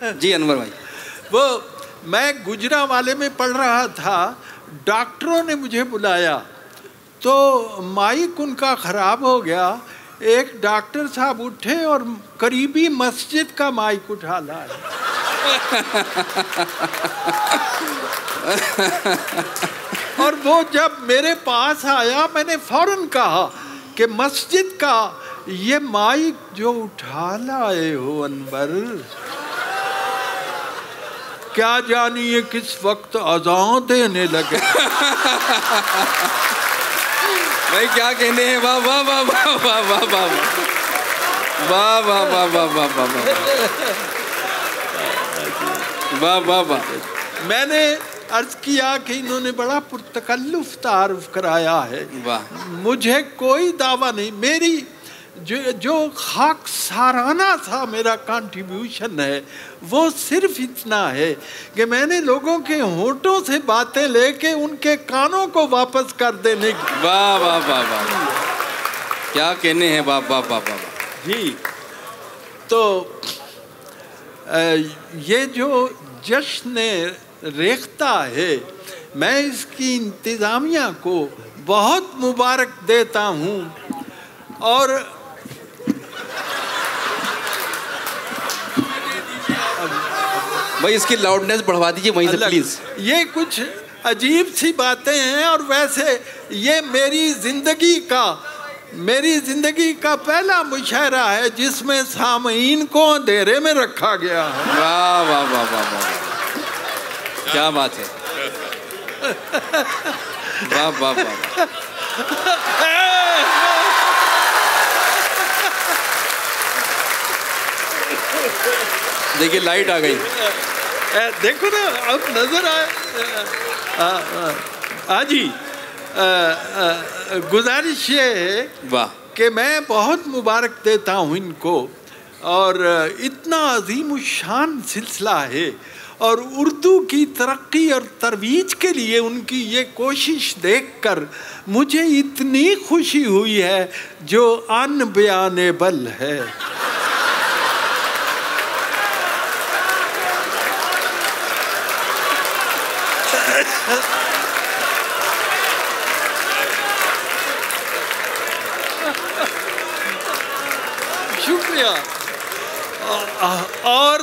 जी अनवर भाई। वो मैं गुजरांवाले में पढ़ रहा था, डॉक्टरों ने मुझे बुलाया तो माइक उनका ख़राब हो गया। एक डॉक्टर साहब उठे और करीबी मस्जिद का माइक उठा लाए। और वो जब मेरे पास आया, मैंने फौरन कहा कि मस्जिद का ये माइक जो उठा लाए हो अनवर, क्या जानिए किस वक्त अज़ान देने लगे। भाई क्या कहने हैं, वाह वाह वाह वाह वाह वाह वाह वाह वाह वाह वाह वाह वाह वाह वाह। मैंने अर्ज किया कि इन्होंने बड़ा पुरतकल्लुफ़ तारुफ कराया है। वाह। मुझे कोई दावा नहीं, मेरी जो खाक साराना सा मेरा कंट्रीब्यूशन है वो सिर्फ इतना है कि मैंने लोगों के होठों से बातें लेके उनके कानों को वापस कर देने की। वाह वाह वाह वाह, क्या कहने हैं, वाह वाह वाह वाह जी। तो ये जो जश्न रेख्ता है, मैं इसकी इंतज़ामिया को बहुत मुबारक देता हूँ। और भाई इसकी लाउडनेस बढ़वा दीजिए वहीं से प्लीज। ये कुछ अजीब सी बातें हैं, और वैसे ये मेरी जिंदगी का पहला मुशायरा है जिसमें सामीन को अंधेरे में रखा गया है। वाह वाह वाह वाह वाह, क्या बात है, वाह वाह वाह। देखिए लाइट आ गई, देखो ना, अब नजर आए। जी, गुजारिश ये है वाह कि मैं बहुत मुबारक देता हूँ इनको, और इतना अजीम शान सिलसिला है, और उर्दू की तरक्की और तरवीज के लिए उनकी ये कोशिश देखकर मुझे इतनी खुशी हुई है जो अनबयानेबल है। शुक्रिया। और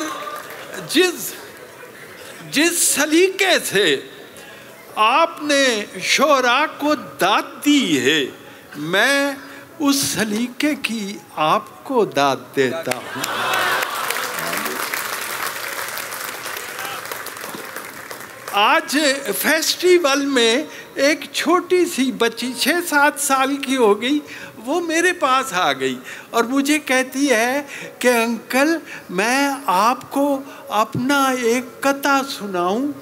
जिस सलीके से आपने शोरा को दाद दी है, मैं उस सलीके की आपको दाद देता हूँ। आज फेस्टिवल में एक छोटी सी बच्ची 6-7 साल की हो गई, वो मेरे पास आ गई और मुझे कहती है कि अंकल मैं आपको अपना एक कथा सुनाऊं।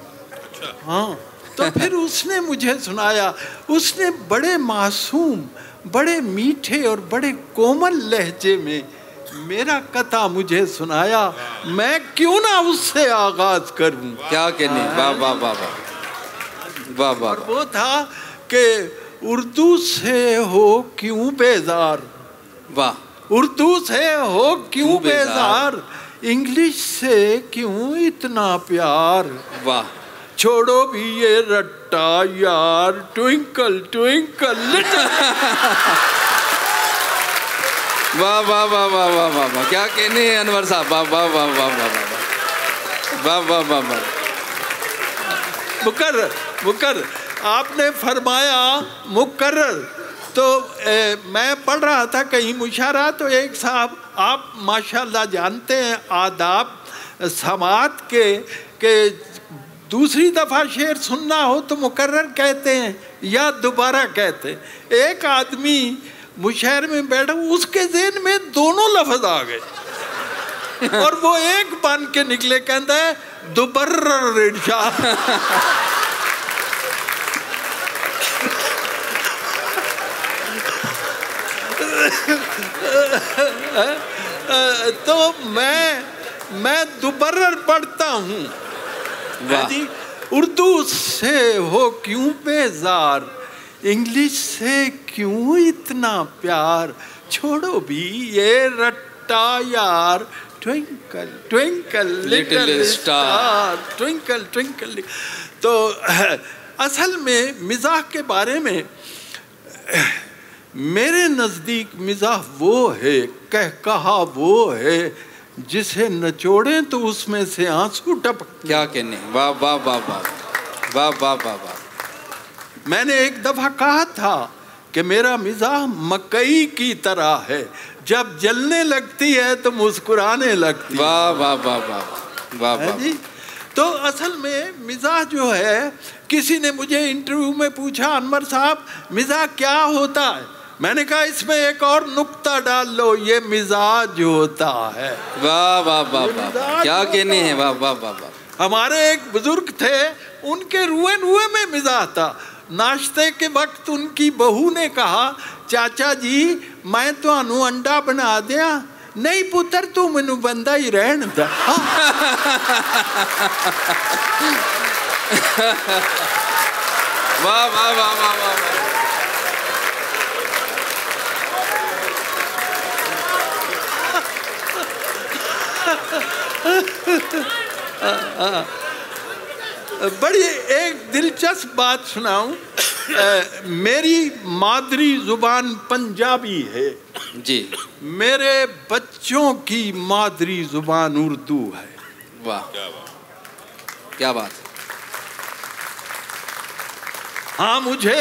हाँ, तो फिर उसने मुझे सुनाया। उसने बड़े मासूम, बड़े मीठे और बड़े कोमल लहजे में मेरा कथा मुझे सुनाया। मैं क्यों ना उससे आगाज करूं। क्या कहने, वाह वाह वाह वाह वाह। और वो था कि उर्दू से हो क्यों बेजार, वाह, उर्दू से हो क्यों बेजार, इंग्लिश से क्यों इतना प्यार, वाह, छोड़ो भी ये रट्टा यार, ट्विंकल ट्विंकल लिटिल। वाह वाह वाह वाह वाह वाह वाह, क्या कहने हैं अनवर साहब, वाह वाह वाह वाह वाह वाह वाह वाह वाह। मुकर्रर आपने फरमाया मुकर्रर, तो मैं पढ़ रहा था कहीं मुशायरा, तो एक साहब, आप माशाल्लाह जानते हैं आदाब समात के दूसरी दफ़ा शेर सुनना हो तो मुकर्रर कहते हैं या दोबारा कहते हैं। एक आदमी मुशायरे में बैठा, उसके ज़हन में दोनों लफ्ज़ आ गए और वो एक बन के निकले, कहता है दुबर्रर इरशाद। तो मैं दुबर्रर पढ़ता हूँ। उर्दू से हो क्यों बेजार, इंग्लिश से क्यों इतना प्यार, छोड़ो भी ये रट्टा यार, twinkle twinkle little little star. Star, twinkle twinkle. तो असल में मिजाह के बारे में मेरे नज़दीक मिजाह वो है, कहा वो है जिसे नचोड़ें तो उसमें से आंसू टपक। क्या कहने, वाह वाह वाह वाह वाह वाह वाह वाह। मैंने एक दफा कहा था कि मेरा मिजाह मकई की तरह है, जब जलने लगती है तो मुस्कुराने लगती है। वाह वाह वाह वाह वाह वाह। जी, तो असल में मिजाह जो है, किसी ने मुझे इंटरव्यू में पूछा, अनवर साहब मिजाह क्या होता है? मैंने कहा इसमें एक और नुक्ता डाल लो, ये मिजाज होता है। वाह वाह वाह वाह, क्या कहने हैं, वाह वाह वाह वाह। हमारे एक बुजुर्ग थे, उनके रुए रुए में मिजाज था। नाश्ते के वक्त उनकी बहू ने कहा, चाचा जी मैं तो अनु अंडा बना दिया। नहीं पुत्र तू मैनू बंदा ही रहन दा। वाह वाह वाह वाह वाह। बड़ी एक दिलचस्प बात सुनाऊं। मेरी मादरी जुबान पंजाबी है जी, मेरे बच्चों की मादरी जुबान उर्दू है। वाह क्या बात। हाँ, मुझे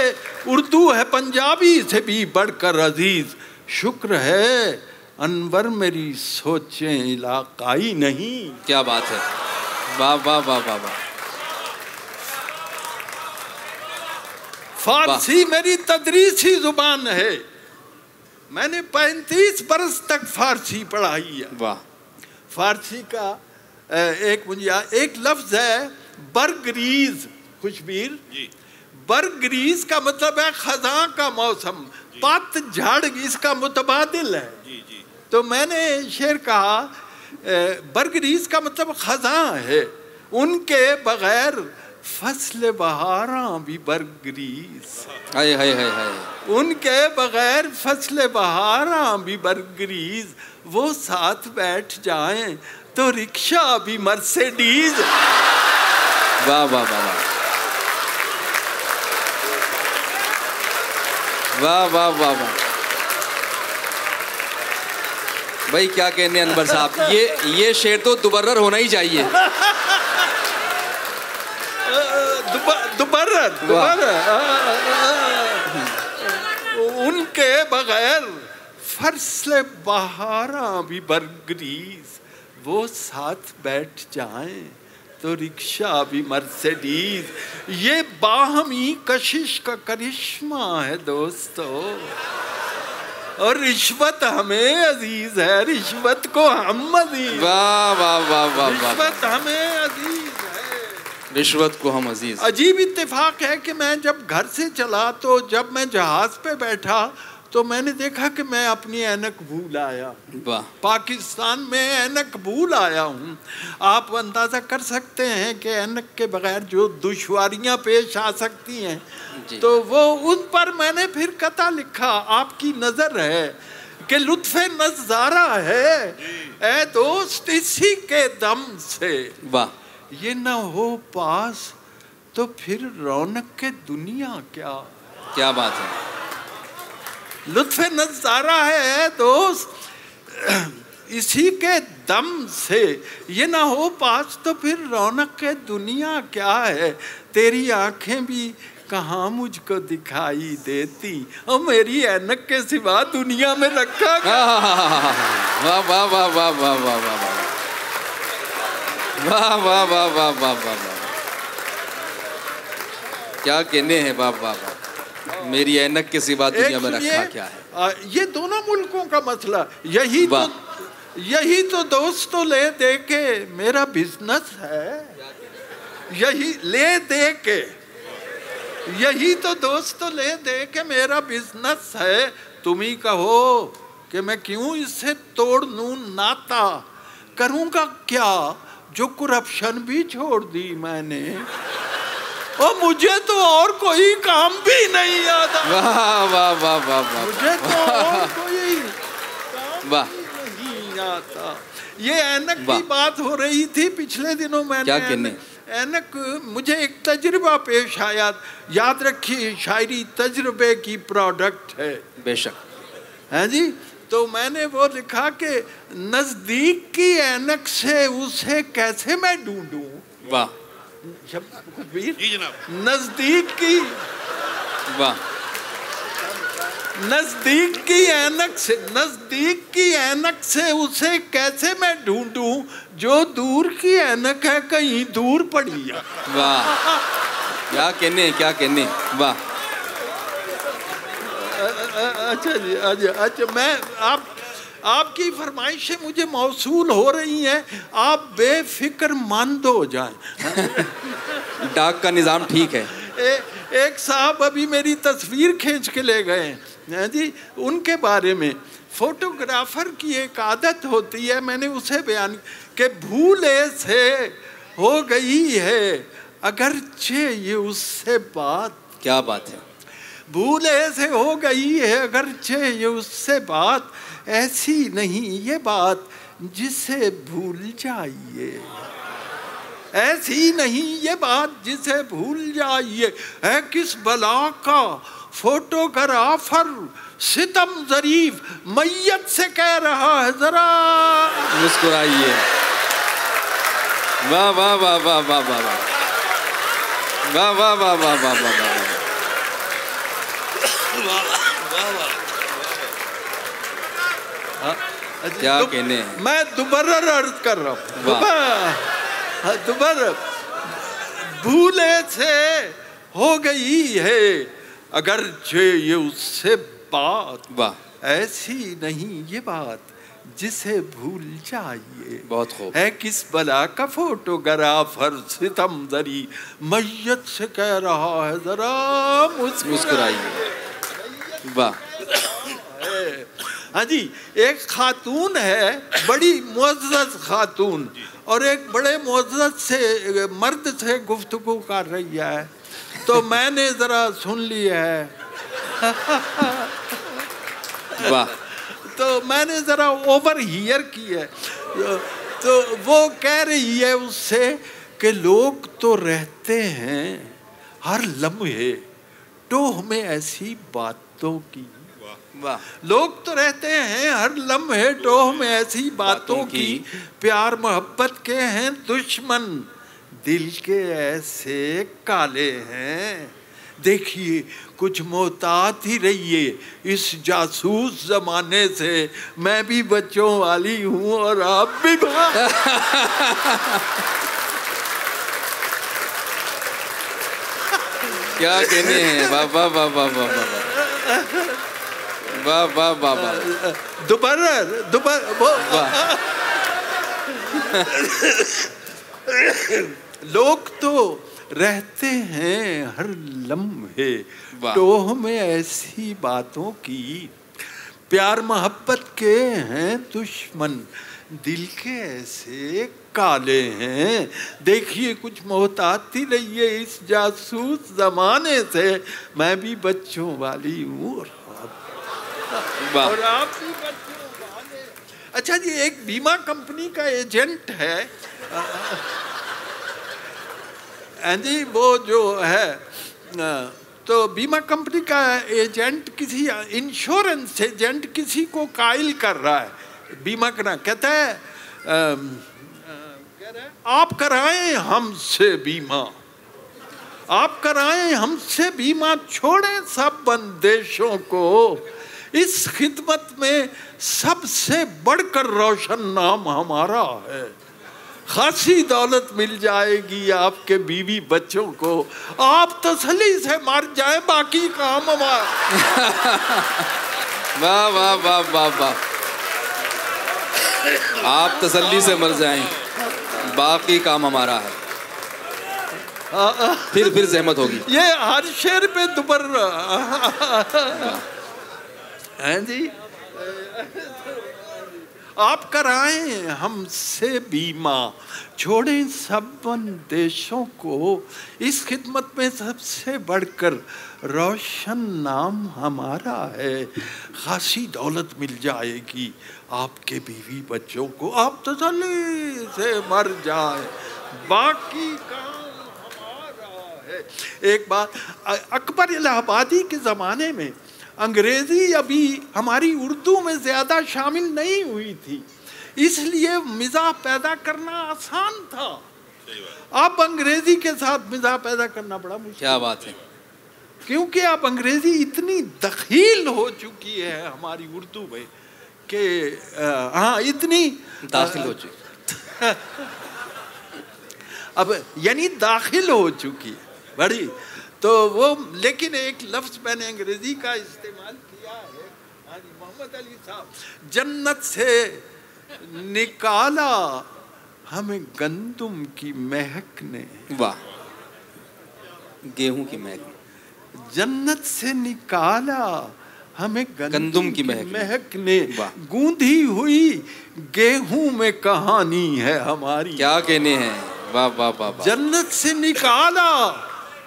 उर्दू है पंजाबी से भी बढ़कर अजीज। शुक्र है अनवर मेरी सोचें इलाकाई नहीं। क्या बात है, वाह वाह वाह वाह वाह। फारसी मेरी तदरीसी जुबान है, मैंने 35 बरस तक फारसी पढ़ाई है। वाह। फारसी का एक लफ्ज है बरगरीज। खुशबीर जी, बरगरीज का मतलब है खजां का मौसम, पतझड़ इसका मुतबादिल है। जी जी। तो मैंने शेर कहा, बरगरीज का मतलब खजां है, उनके बगैर फसल बहारां भी बरगरीज। हाय हाय हाय हाय। उनके बगैर फसल बहारां भी बरगरीज, वो साथ बैठ जाएं तो रिक्शा भी मर्सिडीज। वाह वाह वाह वाह वाह वाह वाह। भाई क्या कहने अनवर साहब, ये शेर तो दुबर्रर होना ही चाहिए। उनके बगैर फर्सले बहारा भी बरगरीज, वो साथ बैठ जाएं तो रिक्शा भी मर्सिडीज। ये बाहमी कशिश का करिश्मा है दोस्तों, और रिश्वत हमें अजीज है, रिश्वत को हम अजीज। वाह वाह वाह वाह। रिश्वत हमें अजीज है, रिश्वत को हम अजीज। अजीब इत्तेफाक है कि मैं जब घर से चला तो जब मैं जहाज पे बैठा तो मैंने देखा कि मैं अपनी ऐनक भूल आया। वाह। पाकिस्तान में ऐनक भूल आया हूँ। आप अंदाज़ा कर सकते हैं कि ऐनक के बगैर जो दुश्वारियाँ पेश आ सकती हैं, तो वो उन पर मैंने फिर कता लिखा, आपकी नज़र है कि लुत्फ़े नज़ारा है ऐ दोस्त इसी के दम से। वाह। ये न हो पास तो फिर रौनक के दुनिया क्या। क्या बात है। लुत्फ़े नज़ारा है दोस्त इसी के दम से, ये ना हो पास तो फिर रौनक के दुनिया क्या है। तेरी आंखें भी कहाँ मुझको दिखाई देती, और मेरी ऐनक के सिवा दुनिया में रखा। वाह वाह वाह वाह वाह वाह वाह वाह वाह वाह वाह वाह वाह। क्या कहने हैं, वाह वाह वाह। मेरी ऐनक के सिवा दुनिया में रखा क्या है। ये दोनों मुल्कों का मसला, यही तो दोस्तों ले दे के मेरा बिजनेस है। यही ले दे के, यही तो दोस्तों ले दे के मेरा बिजनेस है। तुम ही कहो कि मैं क्यों इससे तोड़ लूं नाता, करूँगा क्या जो करप्शन भी छोड़ दी मैंने, और मुझे तो और कोई काम भी नहीं आता। वाह वाह वाह वाह वाह। मुझे तो और कोई काम भी नहीं आता। ये ऐनक की बात हो रही थी पिछले दिनों। मैंने क्या कहने? ऐनक, मुझे एक तजुर्बा पेश आया। याद रखिए, शायरी तजुर्बे की प्रोडक्ट है। बेशक है जी। तो मैंने वो लिखा कि नजदीक की ऐनक से उसे कैसे मैं ढूंढूं। वाह जी जनाब। नजदीक की, वाह, नजदीक की ऐनक से उसे कैसे मैं ढूंढूं, जो दूर की ऐनक है कहीं दूर पड़ी है। वाह, क्या कहने, वाह। अच्छा जी, अच्छा मैं आपकी फरमाइशें मुझे मौसूल हो रही हैं। आप बेफिक्र मंद हो जाएं। डाक का निज़ाम ठीक है। एक साहब अभी मेरी तस्वीर खींच के ले गए हैं जी। उनके बारे में, फोटोग्राफर की एक आदत होती है, मैंने उसे बयान कि भूले से हो गई है अगरचे ये उससे बात। क्या बात है। भूले से हो गई है अगरचे ये उससे बात, ऐसी नहीं ये बात जिसे भूल जाइए। ऐसी नहीं ये बात जिसे भूल जाइए। है किस बला का फोटोग्राफर सितम जरीफ मैयत से कह रहा है जरा मुस्कुराइए। वाह वाह वाह वाह वाह वाह वाह वाह वाह वाह वाह वाह वाह वाह। क्या कहने। मैं दोबारा अर्ज कर रहा हूँ। दोबारा भूले से हो गई है अगर ये उससे बात, वाह, ऐसी नहीं ये बात जिसे भूल जाइए। बहुत खूब। है किस बला का फोटोग्राफर सितम जरी मैयत से कह रहा है जरा मुस्कुराइए। वाह। हाँ जी। एक खातून है, बड़ी मुअज़्ज़ज़ खातून, और एक बड़े मुअज़्ज़ज़ से मर्द से गुफ्तगू कर रही है। तो मैंने ज़रा सुन लिया है। वाह। तो मैंने ज़रा ओवर हियर की है। तो वो कह रही है उससे कि लोग तो रहते हैं हर लम्हे टोह में ऐसी बातों की। वाह। लोग तो रहते हैं हर लम्हे टोह में ऐसी बातों की, प्यार मोहब्बत के हैं दुश्मन, दिल के ऐसे काले हैं। देखिए कुछ मोहतात ही रहिए इस जासूस जमाने से, मैं भी बच्चों वाली हूँ और आप भी। क्या कहने हैं। वाह वाह वाह वाह वाह वाह वाह वाह वाह वाह। दोबारा लोग तो रहते हैं हर लम्हे टोह में ऐसी बातों की, प्यार मोहब्बत के हैं दुश्मन, दिल के ऐसे काले हैं। देखिए कुछ मोहताती रहिए इस जासूस जमाने से, मैं भी बच्चों वाली हूँ और आप भी बच्चों वाले। अच्छा जी, एक बीमा कंपनी का एजेंट है जी, वो जो है तो बीमा कंपनी का एजेंट किसी इंश्योरेंस एजेंट किसी को कायल कर रहा है बीमा करना। कहता है आप कराएं हमसे बीमा, आप कराएं हमसे बीमा, छोड़ें सब बंदिशों को, इस खिदमत में सबसे बढ़कर रोशन नाम हमारा है। खासी दौलत मिल जाएगी आपके बीवी बच्चों को, आप तसल्ली से मर जाएं, बाकी काम हमारा। वाह वाह वाह वाह वाह। आप तसल्ली से मर जाएं, बाकी काम हमारा है। फिर जहमत होगी। ये हर शेर पे दुबर हैं जी। आप कराएं हमसे बीमा, छोड़ें सब बंदिशों को, इस खिदमत में सबसे बढ़कर रोशन नाम हमारा है। खासी दौलत मिल जाएगी आपके बीवी बच्चों को आप तसल्ली से मर जाए, बाकी काम हमारा है। एक बात, अकबर इलाहाबादी के ज़माने में अंग्रेज़ी अभी हमारी उर्दू में ज़्यादा शामिल नहीं हुई थी, इसलिए मिज़ाह पैदा करना आसान था। अब अंग्रेज़ी के साथ मिज़ाह पैदा करना बड़ा मुश्किल। क्या बात है, क्योंकि अब अंग्रेज़ी इतनी दखील हो चुकी है हमारी उर्दू में कि हाँ, इतनी दाखिल हो चुकी अब यानी दाखिल हो चुकी है बड़ी। तो वो, लेकिन एक लफ्ज़ मैंने अंग्रेज़ी का इस्तेमाल किया है, हाँ जी, मोहम्मद अली साहब, जन्नत से निकाला हमें गंदुम की महक ने। वाह, गेहूं की महक, जन्नत से निकाला हमें गंदुम की महक ने, गूंधी हुई गेहूं में कहानी है हमारी। क्या कहने हैं, वाह वाह वाह वाह। जन्नत से निकाला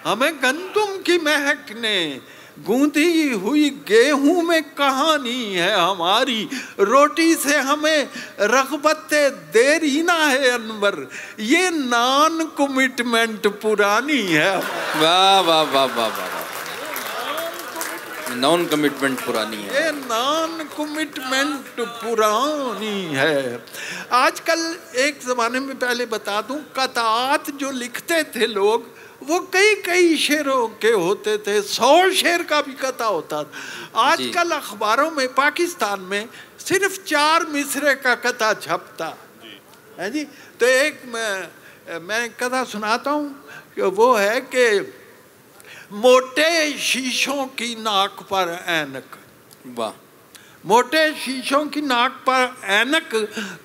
हमें गंदुम की महक ने, गूंधी हुई गेहूं में कहानी है हमारी। रोटी से हमें रग़बते देरीना है अनवर, ये नॉन कमिटमेंट पुरानी है। वाह वाह वाह वाह वाह, नॉन कमिटमेंट पुरानी है, ये नॉन कमिटमेंट पुरानी है। आजकल एक ज़माने में, पहले बता दूं, कतात जो लिखते थे लोग वो कई कई शेरों के होते थे, 100 शेर का भी कथा होता था। आजकल अखबारों में पाकिस्तान में सिर्फ 4 मिसरे का कथा छपता है जी। तो एक मैं कथा सुनाता हूँ, वो है कि मोटे शीशों की नाक पर ऐनक। वाह, मोटे शीशों की नाक पर ऐनक,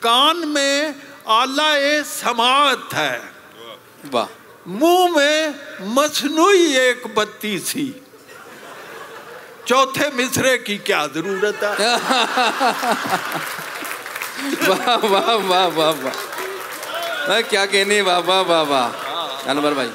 कान में आला समात है। वाह, मुंह में मसनूई एक बत्ती सी, चौथे मिसरे की क्या जरूरत है। वाह वाह वाह वाह वाह, क्या कहने, वाह वाह वाह वाह अनवर भाई।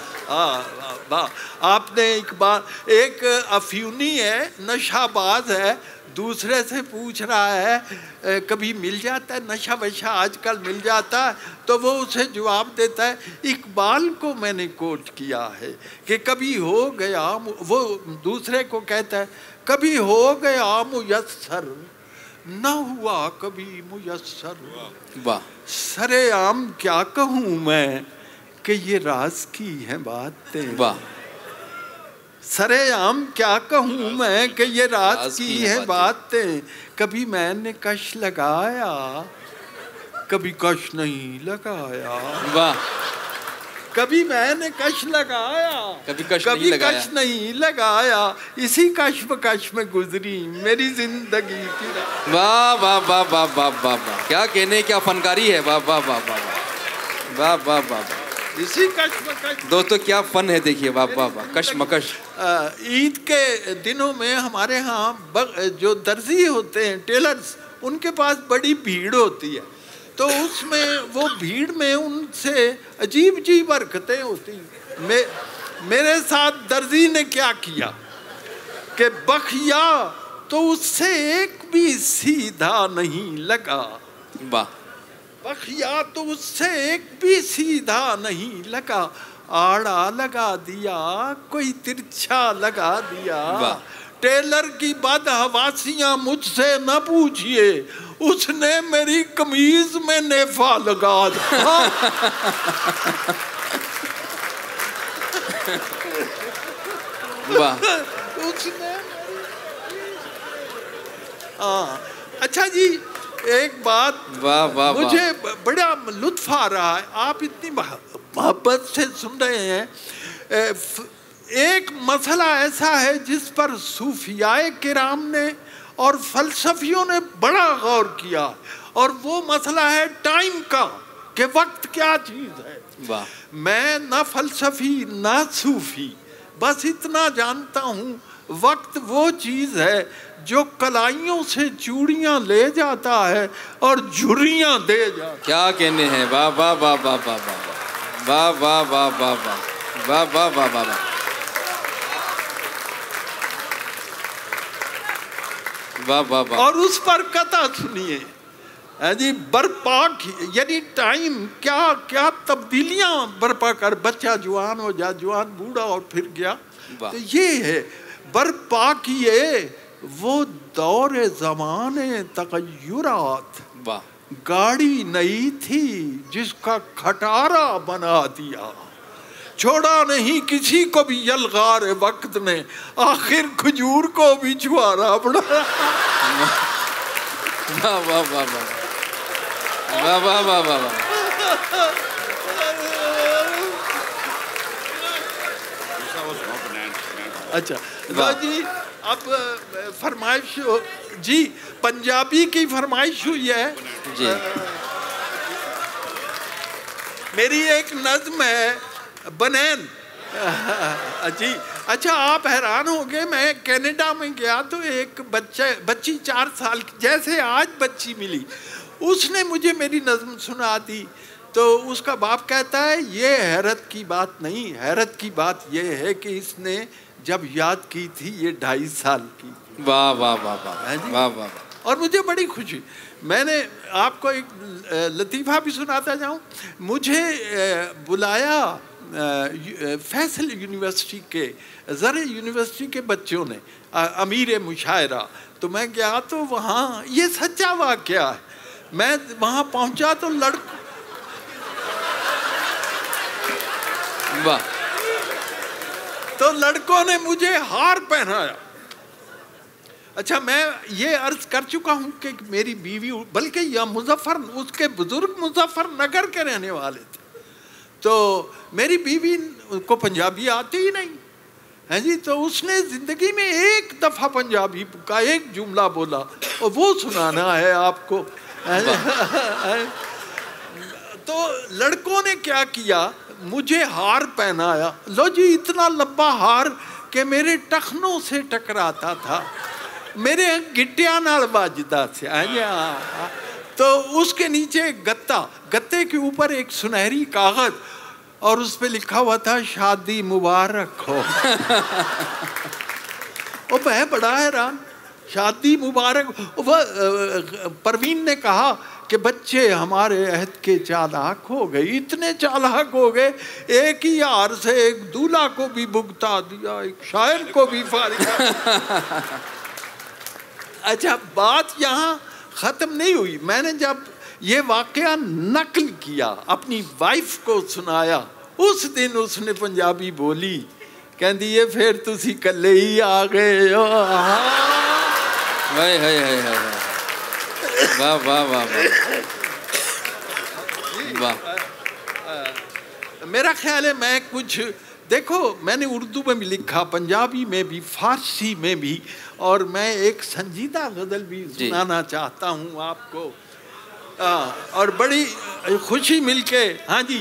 वाह, आपने एक बार, एक अफ्यूनी है, नशाबाज है, दूसरे से पूछ रहा है कभी मिल जाता है नशा वशा, आजकल मिल जाता है, तो वो उसे जवाब देता है, इकबाल को मैंने कोट किया है कि कभी हो गया, वो दूसरे को कहता है कभी हो गया मुयस्सर, न हुआ कभी मुयस्सर। वाह, सरेआम क्या कहूँ मैं कि ये राज की है बातें। वाह, सरेआम क्या कहूँ मैं कि ये राज की है बातें। कभी मैंने कश लगाया, कभी कश नहीं लगाया। वाह, कभी मैंने कश लगाया, कभी कश नहीं लगाया। इसी कश्मकश में गुजरी मेरी जिंदगी की। वाह वाह वाह वाह वाह वाह वाह, क्या कहने, क्या फनकारी है। वाह वाह वाह वाह वाह वाह वाह वाह, इसी कश्मकश। दोस्तों क्या फन है, देखिए, वाह वाह वाह, कश्मकश। ईद के दिनों में हमारे यहाँ जो दर्जी होते हैं, टेलर्स, उनके पास बड़ी भीड़ होती है, तो उसमें वो भीड़ में उनसे अजीब अजीब हरकतें होती हैं। मेरे साथ दर्जी ने क्या किया कि बखिया तो उससे एक भी सीधा नहीं लगा। वाह, बखिया तो उससे एक भी सीधा नहीं लगा, आड़ा लगा दिया कोई तिरछा लगा दिया। टेलर की बदहवासियां मुझसे न पूछिए, उसने मेरी कमीज में नेफा लगा दिया। वाह, उसने अच्छा जी, एक बात वाह वाह, मुझे बड़ा लुत्फ आ रहा है, आप इतनी मोहब्बत से सुन रहे हैं। एक मसला ऐसा है जिस पर सूफियाए किराम ने और फलसफियों ने बड़ा गौर किया, और वो मसला है टाइम का, कि वक्त क्या चीज़ है। वाह, मैं ना फलसफी ना सूफी, बस इतना जानता हूँ, वक्त वो चीज़ है जो कलाइयों से चूड़ियाँ ले जाता है और झुर्रियाँ दे जाता। क्या कहने हैं, वाह वाह वाह वाह वाह वाह वाह वाह वाह वाह वाह वाह वाह वाह वाह, वाह वाह वाह। और उस पर कथा सुनिए, है जी, बर्पा यानी टाइम क्या क्या तब्दीलियां बर्पा कर, बच्चा जवान हो जा, जवान बूढ़ा और फिर गया। तो ये है बर्पा किए वो दौर ज़माने तग़य्युरात। गाड़ी नई थी जिसका खटारा बना दिया, छोड़ा नहीं किसी को भी यलगार वक्त ने, आखिर खजूर को भी छुआरा पड़ा। वाह वाह वाह वाह वाह वाह वाह वाह। अच्छा जी, अब फरमाइश जी, पंजाबी की फरमाइश हुई है जी। मेरी एक नज़्म है बनैन जी। अच्छा, आप हैरान हो गए, मैं कनाडा में गया तो एक बच्ची 4 साल की, जैसे आज बच्ची मिली, उसने मुझे मेरी नज़्म सुना दी। तो उसका बाप कहता है ये हैरत की बात नहीं, हैरत की बात ये है कि इसने जब याद की थी ये 2.5 साल की। वाह वाह वाह वाह वाह वाह। और मुझे बड़ी खुशी, मैंने आपको एक लतीफ़ा भी सुनाता जाऊं। मुझे बुलाया फैसल यूनिवर्सिटी के, ज़रे यूनिवर्सिटी के बच्चों ने, अमीर मुशायरा। तो मैं गया तो वहाँ, ये सच्चा वाक़या है, मैं वहाँ पहुँचा तो लड़कों ने मुझे हार पहनाया। अच्छा, मैं ये अर्ज कर चुका हूँ कि मेरी बीवी, बल्कि यह मुजफ्फर, उसके बुजुर्ग मुजफ्फरनगर के रहने वाले थे, तो मेरी बीवी को पंजाबी आती ही नहीं है जी। तो उसने ज़िंदगी में एक दफ़ा पंजाबी का एक जुमला बोला और वो सुनाना है आपको। तो लड़कों ने क्या किया, मुझे हार पहनाया। लो जी, इतना लंबा हार कि मेरे टखनों से टकराता था, मेरे गिट्टिया नाल बाजदा से। तो उसके नीचे गत्ते के ऊपर एक सुनहरी कागज और उस पे लिखा हुआ था शादी मुबारक हो। और मैं बड़ा हैरान, शादी मुबारक। परवीन ने कहा कि बच्चे हमारे अहद के चालाक हो गए, इतने चालाक हो गए, एक ही हार से एक दूल्हा को भी भुगता दिया, एक शायर को भी फारिग। अच्छा, बात यहाँ ख़त्म नहीं हुई। मैंने जब ये वाक़या नकल किया, अपनी वाइफ को सुनाया, उस दिन उसने पंजाबी बोली, कहती ये फिर तुसी कल्ले ही आ गए हो। वाह वाह वाह वाह। मेरा ख्याल है मैं कुछ, देखो मैंने उर्दू में भी लिखा, पंजाबी में भी, फारसी में भी, और मैं एक संजीदा गज़ल भी सुनाना चाहता हूँ आपको। और बड़ी खुशी मिलके, हाँ जी,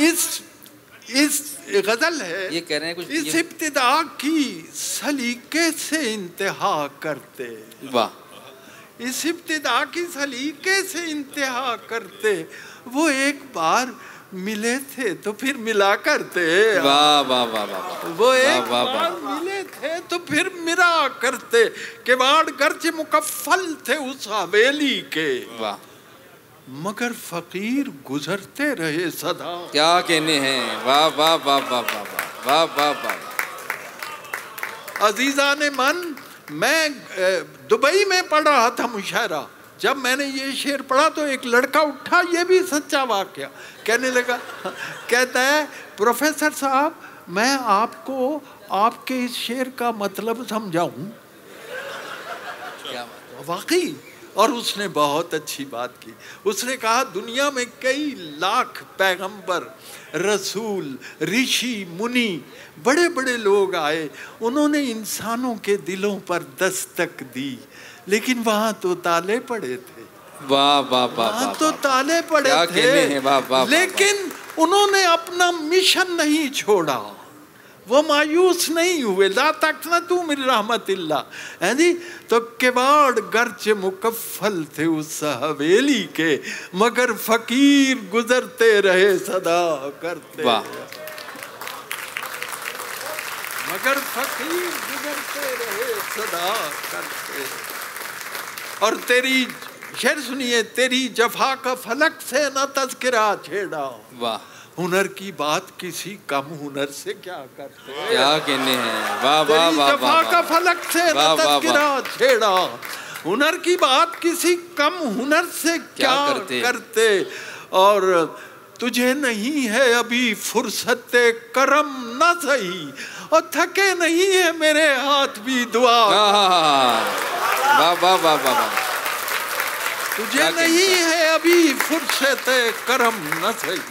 इस गज़ल है, ये कह रहे हैं कुछ, इस इब्तिदा की सलीके से इंतहा करते। वाह। इस इब्तिदा की सलीके से इंतहा करते, वो एक बार मिले थे तो फिर मिला करते। वाह वाह वाह वाह। वो एक बार मिले थे तो फिर मिला करते, किवाड़ गर्ज मुकफ्फल थे उस हवेली के। वाह। मगर फकीर गुजरते रहे सदा। क्या कहने हैं। वाह वाह वाह वाह वाह वाह वाह वाह। अजीजा ने मन, मैं दुबई में पढ़ रहा था मुशायरा, जब मैंने ये शेर पढ़ा तो एक लड़का उठा, ये भी सच्चा वाक़या, कहने लगा, कहता है प्रोफेसर साहब मैं आपको आपके इस शेर का मतलब समझाऊं। वाकई। और उसने बहुत अच्छी बात की, उसने कहा दुनिया में कई लाख पैगंबर, रसूल, ऋषि, मुनि, बड़े बड़े लोग आए, उन्होंने इंसानों के दिलों पर दस्तक दी, लेकिन वहाँ तो ताले पड़े थे। वाह वाह वाह। वहाँ तो ताले पड़े थे, लेकिन उन्होंने अपना मिशन नहीं छोड़ा, वो मायूस नहीं हुए। ला तक़नतू मिन रहमतिल्लाह, है जी। तो किवाड़ गर्ज मुकफ्फल थे उस हवेली के, मगर फकीर गुजरते रहे सदा करते। वाह। मगर फकीर गुजरते रहे सदा करते। और तेरी शेर सुनिए, तेरी जफा का फलक से न तज़किरा छेड़ा, वाह, हुनर की बात किसी कम हुनर से क्या करते, क्या कहने हैं, वाह वाह वाह, जफा का फलक से न तज़किरा छेड़ा, हुनर की बात किसी कम हुनर से क्या करते। और तुझे नहीं है अभी फुर्सत करम न सही, और थके नहीं है मेरे हाथ भी दुआ, वाह वाह वाह वाह, तुझे नहीं है अभी फुर्सत करम न सही,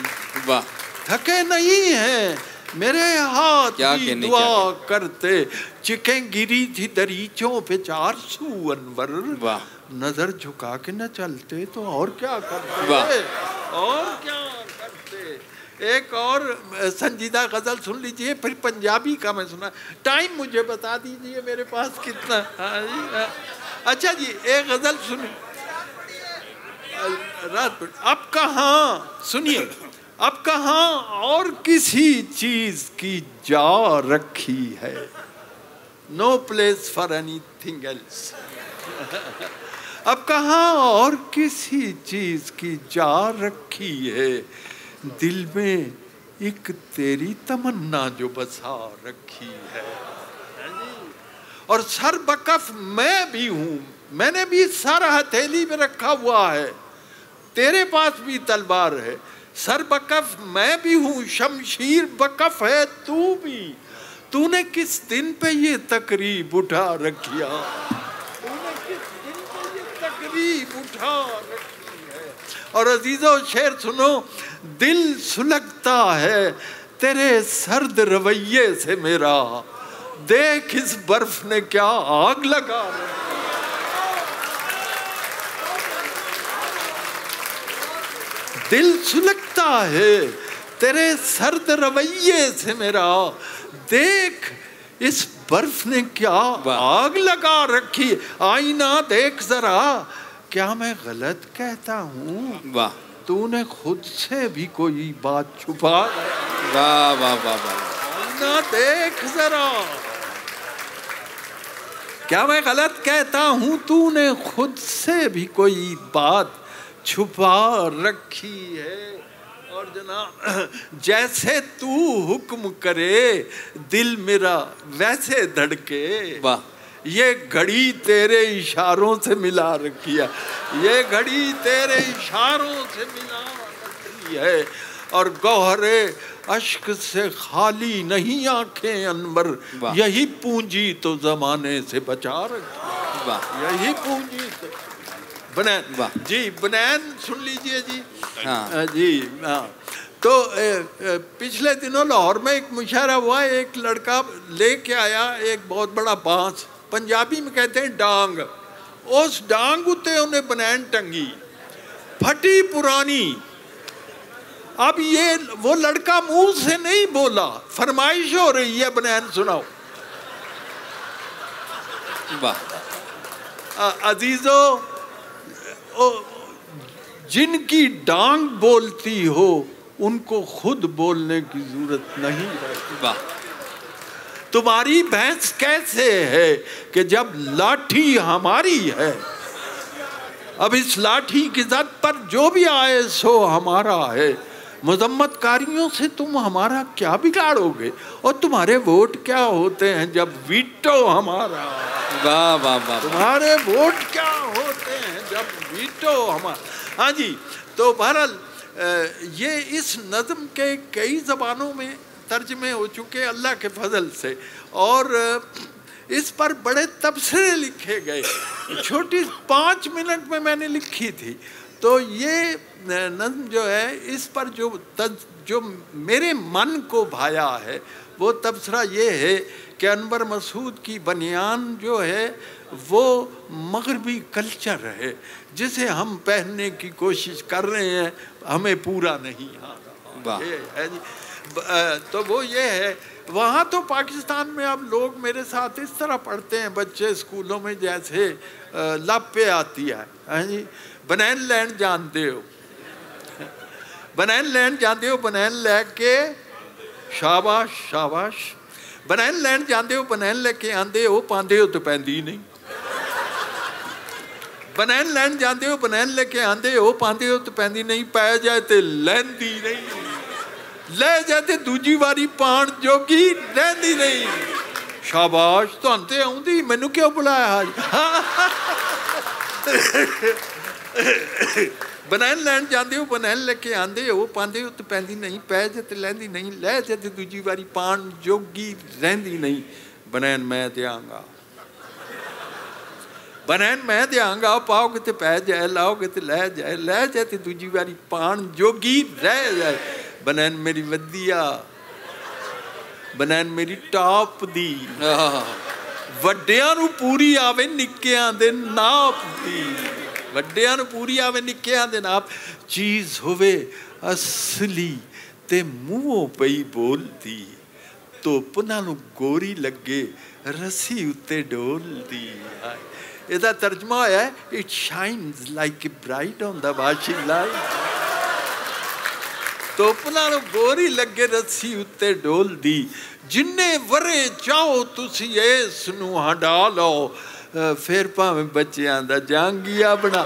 वाह, थके नहीं है मेरे हाथ भी दुआ करते। चिकें गिरी थी दरीचों पे 400 अनवर, वाह, नजर झुका के न चलते तो और क्या करते, और क्या करते। एक और संजीदा गजल सुन लीजिए, फिर पंजाबी का मैं सुना। टाइम मुझे बता दीजिए मेरे पास कितना। अच्छा जी, एक गजल सुनिए। रात अब कहाँ, सुनिए, अब कहाँ और किसी चीज की जा रखी है, no place for anything else. अब कहाँ और किसी चीज की जा रखी है, दिल में एक तेरी तमन्ना जो बसा रखी है। और सर बकफ मैं भी हूँ, मैंने भी सर हथेली में रखा हुआ है, तेरे पास भी तलवार है। सर बकफ मैं भी हूँ, शमशीर बकफ है तू भी, तूने किस दिन पे ये तकरीब उठा रखिया, तूने किस दिन पे ये तकरीब उठा रखी है। और अजीजों शेर सुनो, दिल सुलगता है तेरे सर्द रवैये से मेरा, देख इस बर्फ ने क्या आग लगा रखी। दिल सुलगता है तेरे सर्द रवैये से मेरा, देख इस बर्फ ने क्या आग लगा रखी। आईना देख जरा, क्या मैं गलत कहता हूँ, वाह, तूने खुद से भी कोई बात छुपा। वाह वाह वाह वाह, आईना देख जरा, क्या मैं गलत कहता हूँ, तूने खुद से भी कोई बात छुपा रखी है। और जनाब, जैसे तू हुक्म करे दिल मेरा वैसे धड़के, वाह, ये घड़ी तेरे इशारों से मिला रखी है, ये घड़ी तेरे इशारों से मिला रखी है। और गौहरे अश्क से खाली नहीं आंखें अनवर, यही पूंजी तो जमाने से बचा रखी, यही पूंजी तो। बनैन जी, बनैन सुन लीजिए जी। हाँ जी, हाँ। तो पिछले दिनों लाहौर में एक मुशायरा हुआ, एक लड़का लेके आया एक बहुत बड़ा बांस, पंजाबी में कहते हैं डांग, उस डांग उते उन्हें बनैन टंगी, फटी पुरानी। अब ये वो लड़का मुंह से नहीं बोला, फरमाइश हो रही है बनैन सुनाओ। अजीजों, जिनकी डांग बोलती हो उनको खुद बोलने की जरूरत नहीं है। तुम्हारी भैंस कैसे है कि जब लाठी हमारी है, अब इस लाठी की जद पर जो भी आए सो हमारा है। मजम्मतकारियों से तुम हमारा क्या बिगाड़ोगे, और तुम्हारे वोट क्या होते हैं जब वीटो हमारा। वाह वाह वाह, तुम्हारे वोट क्या होते हैं जब वीटो हमारा। हाँ जी, तो बहरहाल ये इस नज़म के कई ज़बानों में तर्जमे हो चुके अल्लाह के फजल से, और इस पर बड़े तबसरे लिखे गए। छोटी 5 मिनट में मैंने लिखी थी। तो ये नज़्म जो है, इस पर जो मेरे मन को भाया है वो तबसरा ये है कि अनवर मसूद की बनियान जो है वो मगरबी कल्चर है, जिसे हम पहनने की कोशिश कर रहे हैं, हमें पूरा नहीं आ रहा। ये है जी। तो वो ये है, वहाँ तो पाकिस्तान में अब लोग मेरे साथ इस तरह पढ़ते हैं बच्चे स्कूलों में, जैसे लापे आती है जी। बनैन लैंड जानते हो, बनैन लैंड जानते हो, बनैन लैके शाबाश शाबाश, बनैन लैंड जानते हो, बनैन लेके आंदे हो, पांदे हो तो पैंदी नहीं। बनैन लैन जाते हो, बनैन लेके आते हो, पाते हो तो पैंदी नहीं, पै जाए तो लैंदी नहीं, ले जाए तो दूजी वारी पाण जोगी लैंदी नहीं। शाबाश, तुहानू ते आउंदी, मैनू क्यों बुलाया आज? बनैन लैन जाते हो, बनैन लेके आते हो, पाते हो तो पैंदी नहीं, पै जाए तो लैंदी नहीं, ले जाए तो दूजी वारी पाण जोगी रहिंदी नहीं। बनैन मैं देंगा, बनैन मैं देंगा, पाओगे तो पै जाए, लाओगे तो लै जाए, लै जाए तो दूजी वारी पाण जोगी रह जाए। बनैन मेरी वधिया, बनैन मेरी टॉप दी, वड्डियां नूं पूरी आवे निक्कियां दे नाप दी, वड्डियां नूं पूरी आवे निक्कियां दे नाप। चीज़ होवे असली ते मूहों पई बोलदी, धुप नालों गोरी लगे रस्सी उत्ते डोलदी। इहदा तर्जमा होया है, it shines like a bright on the washing light. धुप नालों गोरी लगे रस्सी उत्ते डोलदी, जिन्ने वरे चाहो तुसी इस नूं हंडा लो, फिर भावें बच्चियां दा जांगिया बना।